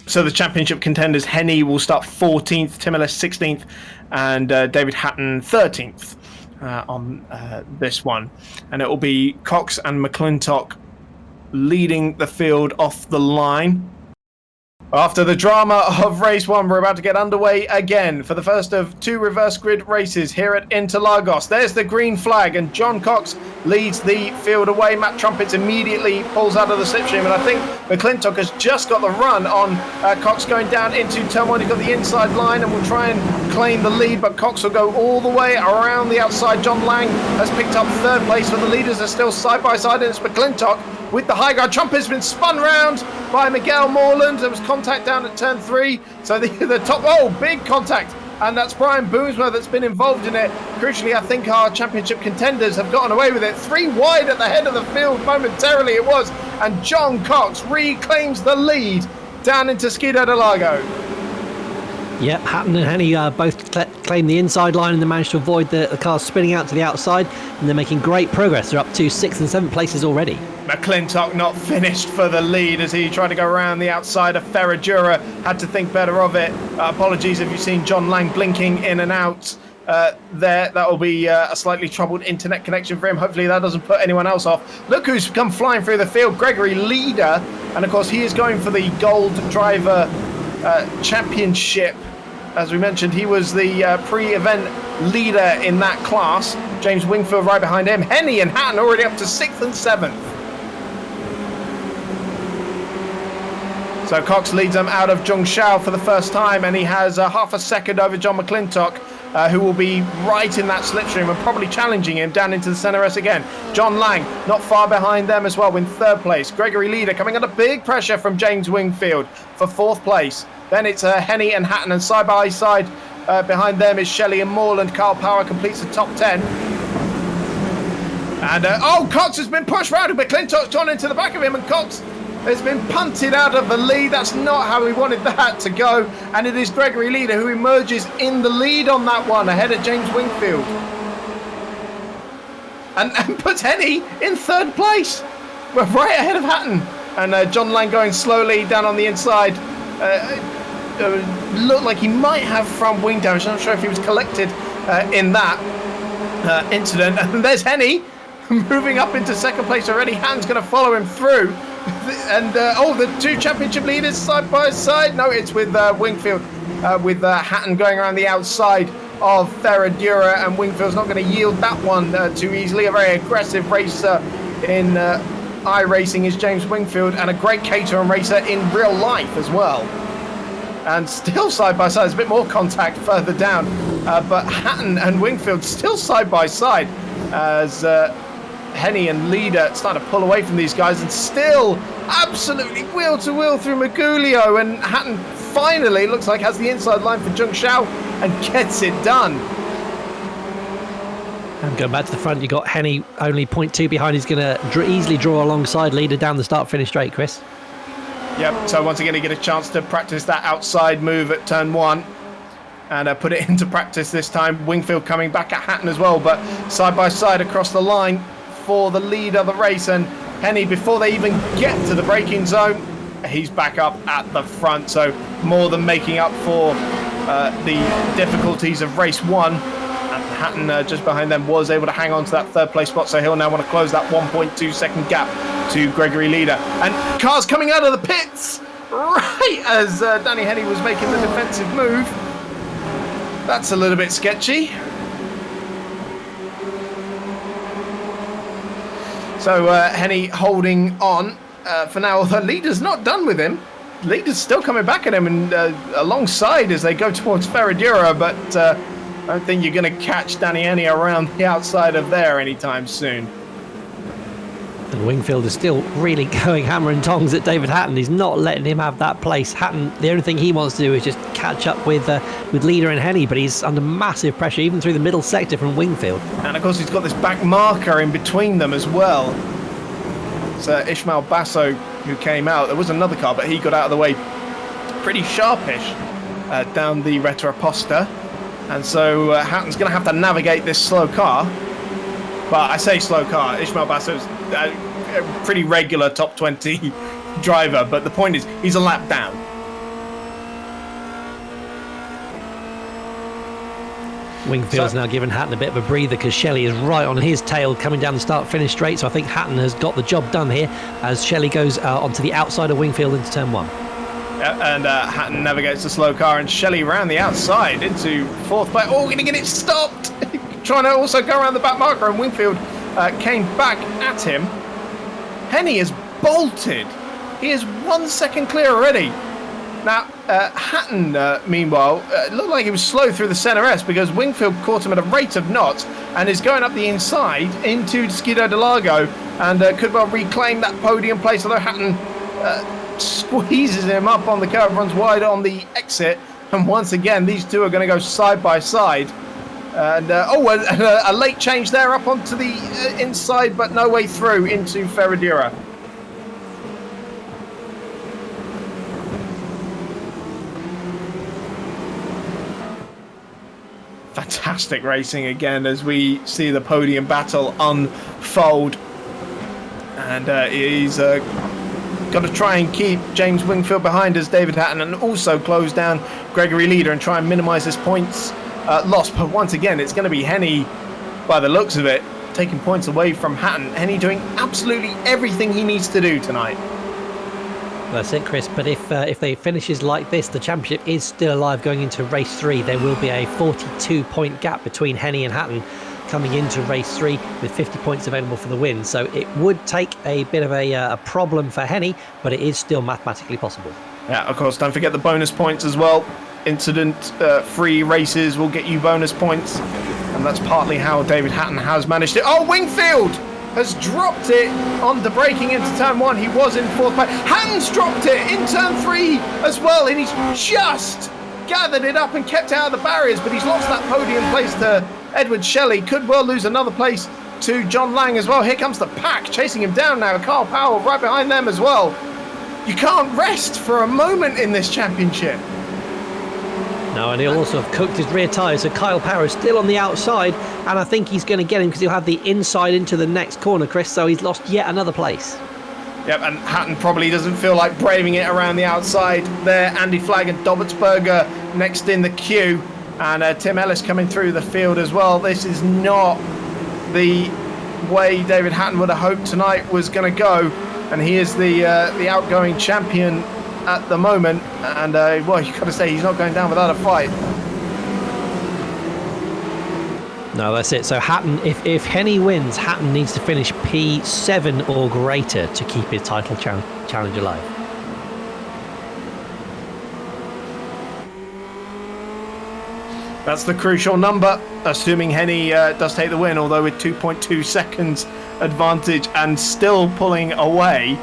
So the championship contenders, Henny will start 14th, Tim Ellis 16th, and David Hatton 13th on this one. And it will be Cox and McClintock leading the field off the line. After the drama of race 1, we're about to get underway again for the first of 2 reverse grid races here at Interlagos. There's the green flag, and John Cox leads the field away. Matt Trumpets immediately pulls out of the slipstream, and I think McClintock has just got the run on Cox going down into turn 1. He's got the inside line and will try and claim the lead, but Cox will go all the way around the outside. John Lang has picked up 3rd place, but the leaders are still side by side, and it's McClintock with the high guard. Trumpet's been spun round by Miguel Morland. There was contact down at turn 3. So the top, big contact. And that's Brian Boomsma that's been involved in it. Crucially, I think our championship contenders have gotten away with it. 3 wide at the head of the field momentarily it was. And John Cox reclaims the lead down into Skidoo de Lago. Yep, Hatton and Henny both claim the inside line and they managed to avoid the cars spinning out to the outside, and they're making great progress. They're up to 6th and 7th places already. McClintock not finished for the lead as he tried to go around the outside of Ferradura. Had to think better of it. Apologies if you've seen John Lang blinking in and out there. That will be a slightly troubled internet connection for him. Hopefully that doesn't put anyone else off. Look who's come flying through the field. Gregory Leader. And of course he is going for the Gold Driver Championship. As we mentioned, he was the pre-event leader in that class. James Wingfield right behind him. Henny and Hatton already up to 6th and 7th. So Cox leads them out of Zhongshao for the first time, and he has half a second over John McClintock, who will be right in that slipstream and probably challenging him down into the centre S again. John Lang not far behind them as well in 3rd place. Gregory Leader coming under big pressure from James Wingfield for 4th place. Then it's Henny and Hatton, and side by side behind them is Shelley and Moorland. Carl Power completes the top 10. And Cox has been pushed round. McClintock's gone into the back of him, and Cox has been punted out of the lead. That's not how we wanted that to go. And it is Gregory Leader who emerges in the lead on that one, ahead of James Wingfield. And puts Henny in 3rd place. We're right ahead of Hatton. And John Lang going slowly down on the inside. Looked like he might have front wing damage. I'm not sure if he was collected in that incident. And there's Henny moving up into 2nd place already. Hatton's going to follow him through. And the 2 championship leaders side by side. No, it's with Wingfield, with Hatton going around the outside of Ferradura, and Wingfield's not going to yield that one too easily. A very aggressive racer in iRacing is James Wingfield, and a great Caterham racer in real life as well. And still side by side. There's a bit more contact further down, but Hatton and Wingfield still side by side as Henny and Leader starting to pull away from these guys, and still absolutely wheel to wheel through Magulio, and Hatton finally looks like has the inside line for Zhongshao and gets it done. And going back to the front, you got Henny only 0.2 behind. He's going to easily draw alongside Leader down the start-finish straight, Chris. Yep, so once again you get a chance to practice that outside move at turn 1 and put it into practice this time. Wingfield coming back at Hatton as well, but side by side across the line for the lead of the race. And Henny, before they even get to the braking zone, he's back up at the front, so more than making up for the difficulties of race 1. And Hatton just behind them was able to hang on to that 3rd place spot, so he'll now want to close that 1.2 second gap to Gregory Leader. And cars coming out of the pits right as Danny Henny was making the defensive move. That's a little bit sketchy. So Henny holding on for now, although Leader's not done with him. Leader's still coming back at him and alongside as they go towards Ferradura, but I don't think you're going to catch Danny Henny around the outside of there anytime soon. And Wingfield is still really going hammer and tongs at David Hatton. He's not letting him have that place. Hatton, the only thing he wants to do is just catch up with Leader and Henny, but he's under massive pressure, even through the middle sector from Wingfield. And of course, he's got this back marker in between them as well. It's Ishmael Basso who came out. There was another car, but he got out of the way pretty sharpish down the Retroposta. And so Hatton's going to have to navigate this slow car. But I say slow car. Ishmael Basso's a pretty regular top 20 driver. But the point is, he's a lap down. Wingfield's now given Hatton a bit of a breather because Shelley is right on his tail coming down the start-finish straight. So I think Hatton has got the job done here as Shelley goes onto the outside of Wingfield into turn 1. Yeah, and Hatton navigates the slow car, and Shelley round the outside into 4th place. Oh, going to get it stopped! Trying to also go around the back marker, and Wingfield came back at him. Henny has bolted. He is 1 second clear already. Now, Hatton, meanwhile, looked like he was slow through the centre S because Wingfield caught him at a rate of knots and is going up the inside into Skiddo de Lago and could well reclaim that podium place, although Hatton squeezes him up on the curve, runs wide on the exit, and once again, these two are going to go side by side. And a late change there up onto the inside, but no way through into Ferradura. Fantastic racing again as we see the podium battle unfold, and he's got to try and keep James Wingfield behind as David Hatton, and also close down Gregory Leader and try and minimise his points loss. But once again, it's going to be Henny, by the looks of it, taking points away from Hatton. Henny doing absolutely everything he needs to do tonight. That's it, Chris. But if they finishes like this, the championship is still alive going into race 3. There will be a 42-point gap between Henny and Hatton coming into race 3 with 50 points available for the win. So it would take a bit of a problem for Henny, but it is still mathematically possible. Yeah, of course. Don't forget the bonus points as well. Incident-free races will get you bonus points, and that's partly how David Hatton has managed it. Oh, Wingfield has dropped it on the braking into turn 1. He was in 4th place. Hatton's dropped it in turn 3 as well, and he's just gathered it up and kept it out of the barriers, but he's lost that podium place to Edward Shelley. Could well lose another place to John Lang as well. Here comes the pack chasing him down now. Carl Powell right behind them as well. You can't rest for a moment in this championship. No, and he'll also have cooked his rear tyres, so Kyle Power is still on the outside, and I think he's going to get him because he'll have the inside into the next corner, Chris, so he's lost yet another place. Yep, and Hatton probably doesn't feel like braving it around the outside there. Andy Flagg and Dobertsberger next in the queue, and Tim Ellis coming through the field as well. This is not the way David Hatton would have hoped tonight was going to go, and he is the outgoing champion at the moment, and well, you've got to say he's not going down without a fight. No, that's it. So Hatton, if Henny wins, Hatton needs to finish P7 or greater to keep his title challenge alive. That's the crucial number, assuming Henny does take the win, although with 2.2 seconds advantage and still pulling away.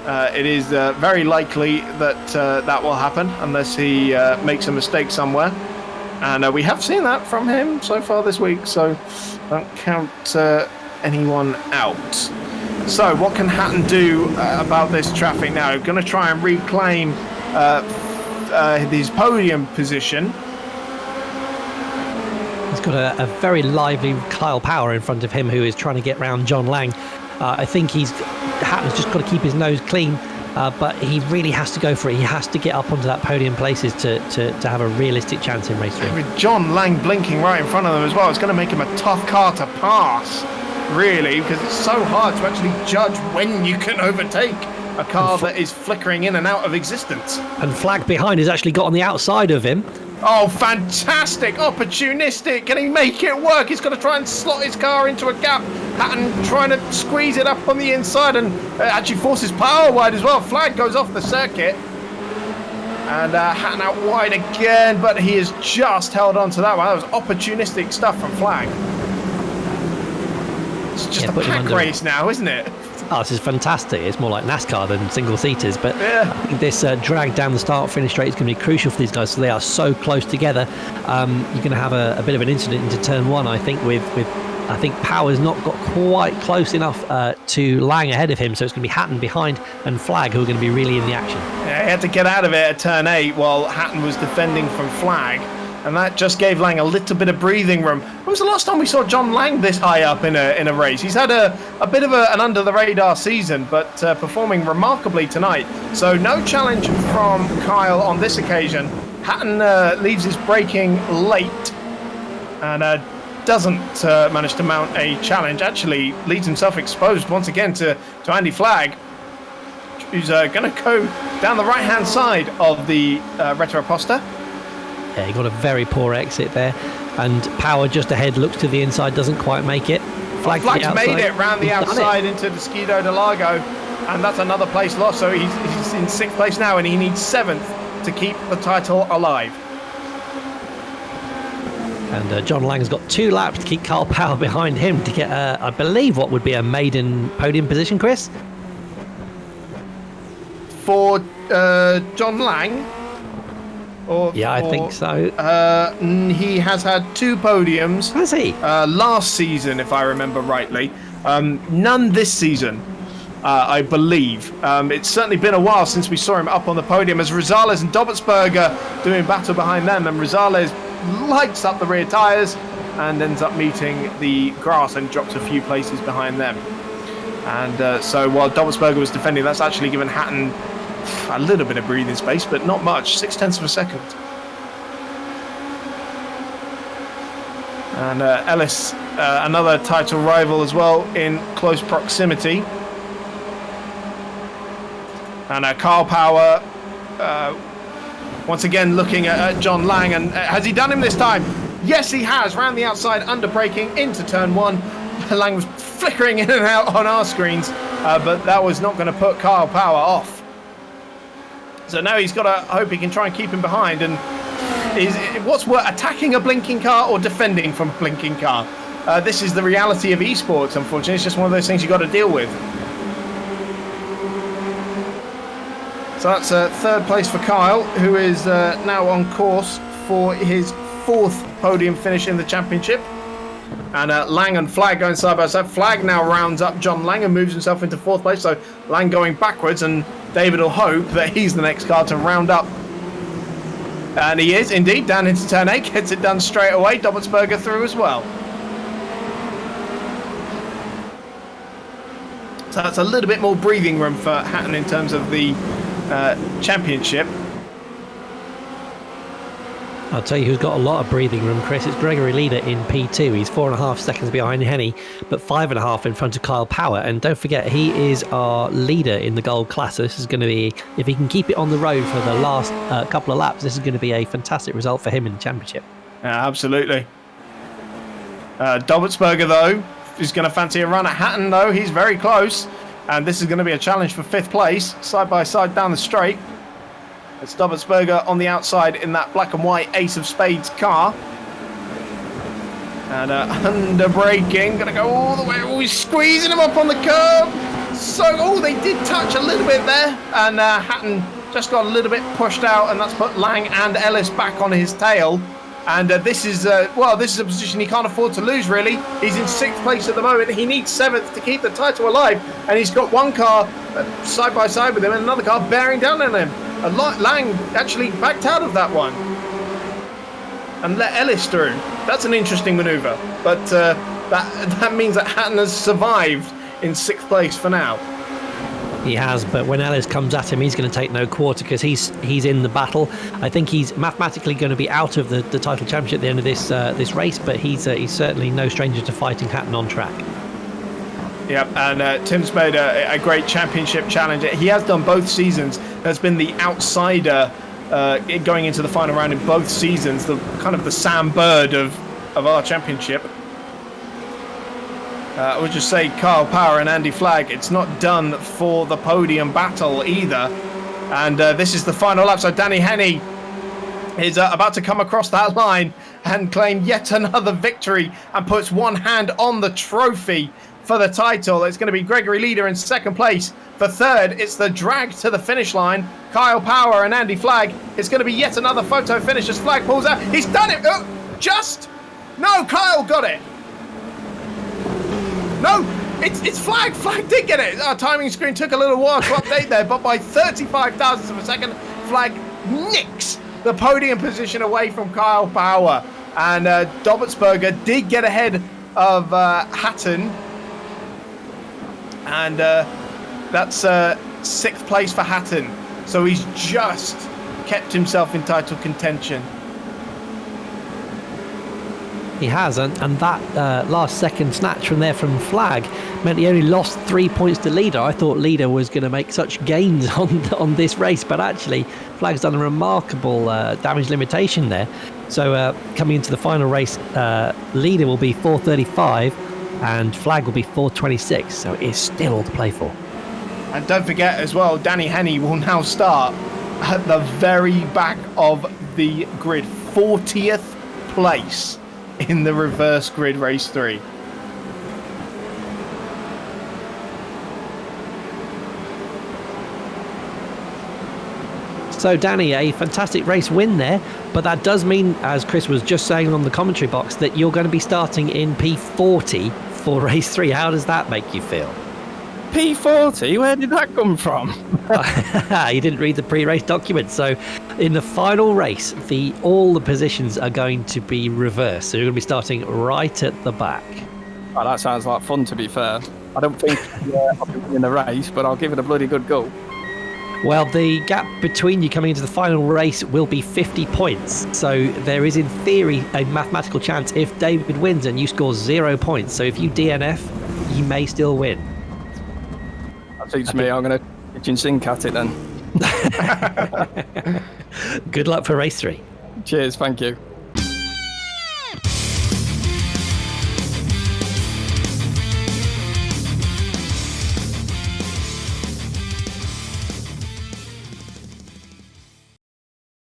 It is very likely that that will happen unless he makes a mistake somewhere. And we have seen that from him so far this week, so don't count anyone out. So what can Hatton do about this traffic now? Going to try and reclaim his podium position. He's got a very lively Kyle Power in front of him who is trying to get round John Lang. I think Hatton's just got to keep his nose clean, but he really has to go for it. He has to get up onto that podium places to have a realistic chance in race 3. With John Lang blinking right in front of them as well, it's going to make him a tough car to pass, really, because it's so hard to actually judge when you can overtake a car that is flickering in and out of existence. And Flagg behind has actually got on the outside of him. Oh, fantastic! Opportunistic! Can he make it work? He's got to try and slot his car into a gap. Hatton trying to squeeze it up on the inside and actually forces Power wide as well. Flagg goes off the circuit. And Hatton out wide again, but he has just held on to that one. That was opportunistic stuff from Flagg. It's just a pack race now, isn't it? Oh, this is fantastic. It's more like NASCAR than single-seaters, but yeah. I think this drag down the start-finish straight is going to be crucial for these guys, so they are so close together. You're going to have a bit of an incident into turn 1, I think, with I think Power's not got quite close enough to Lang ahead of him, so it's going to be Hatton behind and Flagg who are going to be really in the action. Yeah, he had to get out of it at turn 8 while Hatton was defending from Flagg, and that just gave Lang a little bit of breathing room. When was the last time we saw John Lang this high up in a race? He's had a bit of an under-the-radar season, but performing remarkably tonight. So no challenge from Kyle on this occasion. Hatton leaves his braking late, and doesn't manage to mount a challenge. Actually leaves himself exposed once again to Andy Flagg, who's going to go down the right-hand side of the Retro Aposta. Yeah, he got a very poor exit there, and Power just ahead, looks to the inside, doesn't quite make it. Flagg's made it round the outside into the Interlagos, and that's another place lost. So he's in 6th place now, and he needs 7th to keep the title alive. And John Lang's got 2 laps to keep Carl Power behind him to get, I believe, what would be a maiden podium position, Chris? For John Lang? I think so. He has had 2 podiums. Has he? Last season, if I remember rightly. None this season, I believe. It's certainly been a while since we saw him up on the podium, as Rosales and Dobertsberger doing battle behind them, and Rosales lights up the rear tyres and ends up meeting the grass and drops a few places behind them. And so while Dobertsberger was defending, that's actually given Hatton a little bit of breathing space, but not much. 0.6 of a second. And Ellis, another title rival as well, in close proximity. And Carl Power once again looking at John Lang, and has he done him this time? Yes, he has. Round the outside, under braking into turn 1. Lang was flickering in and out on our screens, but that was not going to put Carl Power off. So now he's got to hope he can try and keep him behind. And what's worse, attacking a blinking car or defending from a blinking car? This is the reality of esports, unfortunately. It's just one of those things you've got to deal with. So that's 3rd place for Kyle, who is now on course for his 4th podium finish in the championship. And Lang and Flagg going side by side. Flagg now rounds up John Lang and moves himself into 4th place. So Lang going backwards, and David will hope that he's the next car to round up. And he is indeed down into turn 8, gets it done straight away. Dobertsberger through as well. So that's a little bit more breathing room for Hatton in terms of the championship. I'll tell you who's got a lot of breathing room, Chris. It's Gregory Leader in P2. He's 4.5 seconds behind Henny, but 5.5 in front of Kyle Power. And don't forget, he is our leader in the gold class. So this is going to be, if he can keep it on the road for the last couple of laps, this is going to be a fantastic result for him in the championship. Yeah, absolutely. Dobertsberger, though, is going to fancy a run at Hatton, though. He's very close. And this is going to be a challenge for 5th place, side by side down the straight. It's Dobertsberger on the outside in that black and white Ace of Spades car. And under braking, going to go all the way. Oh, he's squeezing him up on the curb. So, they did touch a little bit there. And Hatton just got a little bit pushed out, and that's put Lang and Ellis back on his tail. And this is a position he can't afford to lose, really. He's in 6th place at the moment. He needs 7th to keep the title alive. And he's got one car side by side with him and another car bearing down on him. Lang actually backed out of that one and let Ellis through. That's an interesting manoeuvre. But that means that Hatton has survived in 6th place for now. He has, but when Ellis comes at him, he's going to take no quarter because he's in the battle. I think he's mathematically going to be out of the title championship at the end of this race, but he's certainly no stranger to fighting Hatton on track. Yep, and Tim's made a great championship challenge. He has done both seasons. There's been the outsider going into the final round in both seasons, the kind of the Sam Bird of our championship. I would just say Kyle Power and Andy Flagg, it's not done for the podium battle either. And this is the final lap. So Danny Henny is about to come across that line and claim yet another victory and puts one hand on the trophy for the title. It's going to be Gregory Leader in 2nd place. For 3rd, it's the drag to the finish line. Kyle Power and Andy Flagg. It's going to be yet another photo finish as Flagg pulls out. He's done it! No, Kyle got it! No, it's Flagg. Flagg did get it. Our timing screen took a little while to update there, but by 35 thousandths of a second, Flagg nicks the podium position away from Kyle Power. And Dobertsberger did get ahead of Hatton. And that's 6th place for Hatton. So he's just kept himself in title contention. He has, and that last second snatch from Flag meant he only lost 3 points to Leader. I thought Leader was going to make such gains on this race, but actually Flag's done a remarkable damage limitation there. So coming into the final race, Leader will be 435 and Flag will be 426, so it is still all to play for. And don't forget as well, Danny Henney will now start at the very back of the grid, 40th place in the reverse grid race 3. So Danny, a fantastic race win there, but that does mean, as Chris was just saying on the commentary box, that you're going to be starting in P40 for race 3. How does that make you feel? P40? Where did that come from? You didn't read the pre-race document. So in the final race, all the positions are going to be reversed. So you're going to be starting right at the back. Oh, that sounds like fun, to be fair. I don't think I'll be winning the race, but I'll give it a bloody good go. Well, the gap between you coming into the final race will be 50 points. So there is, in theory, a mathematical chance if David wins and you score 0 points. So if you DNF, you may still win. That suits me. I'm going to kitchen sink at it then. Good luck for race 3. Cheers. Thank you.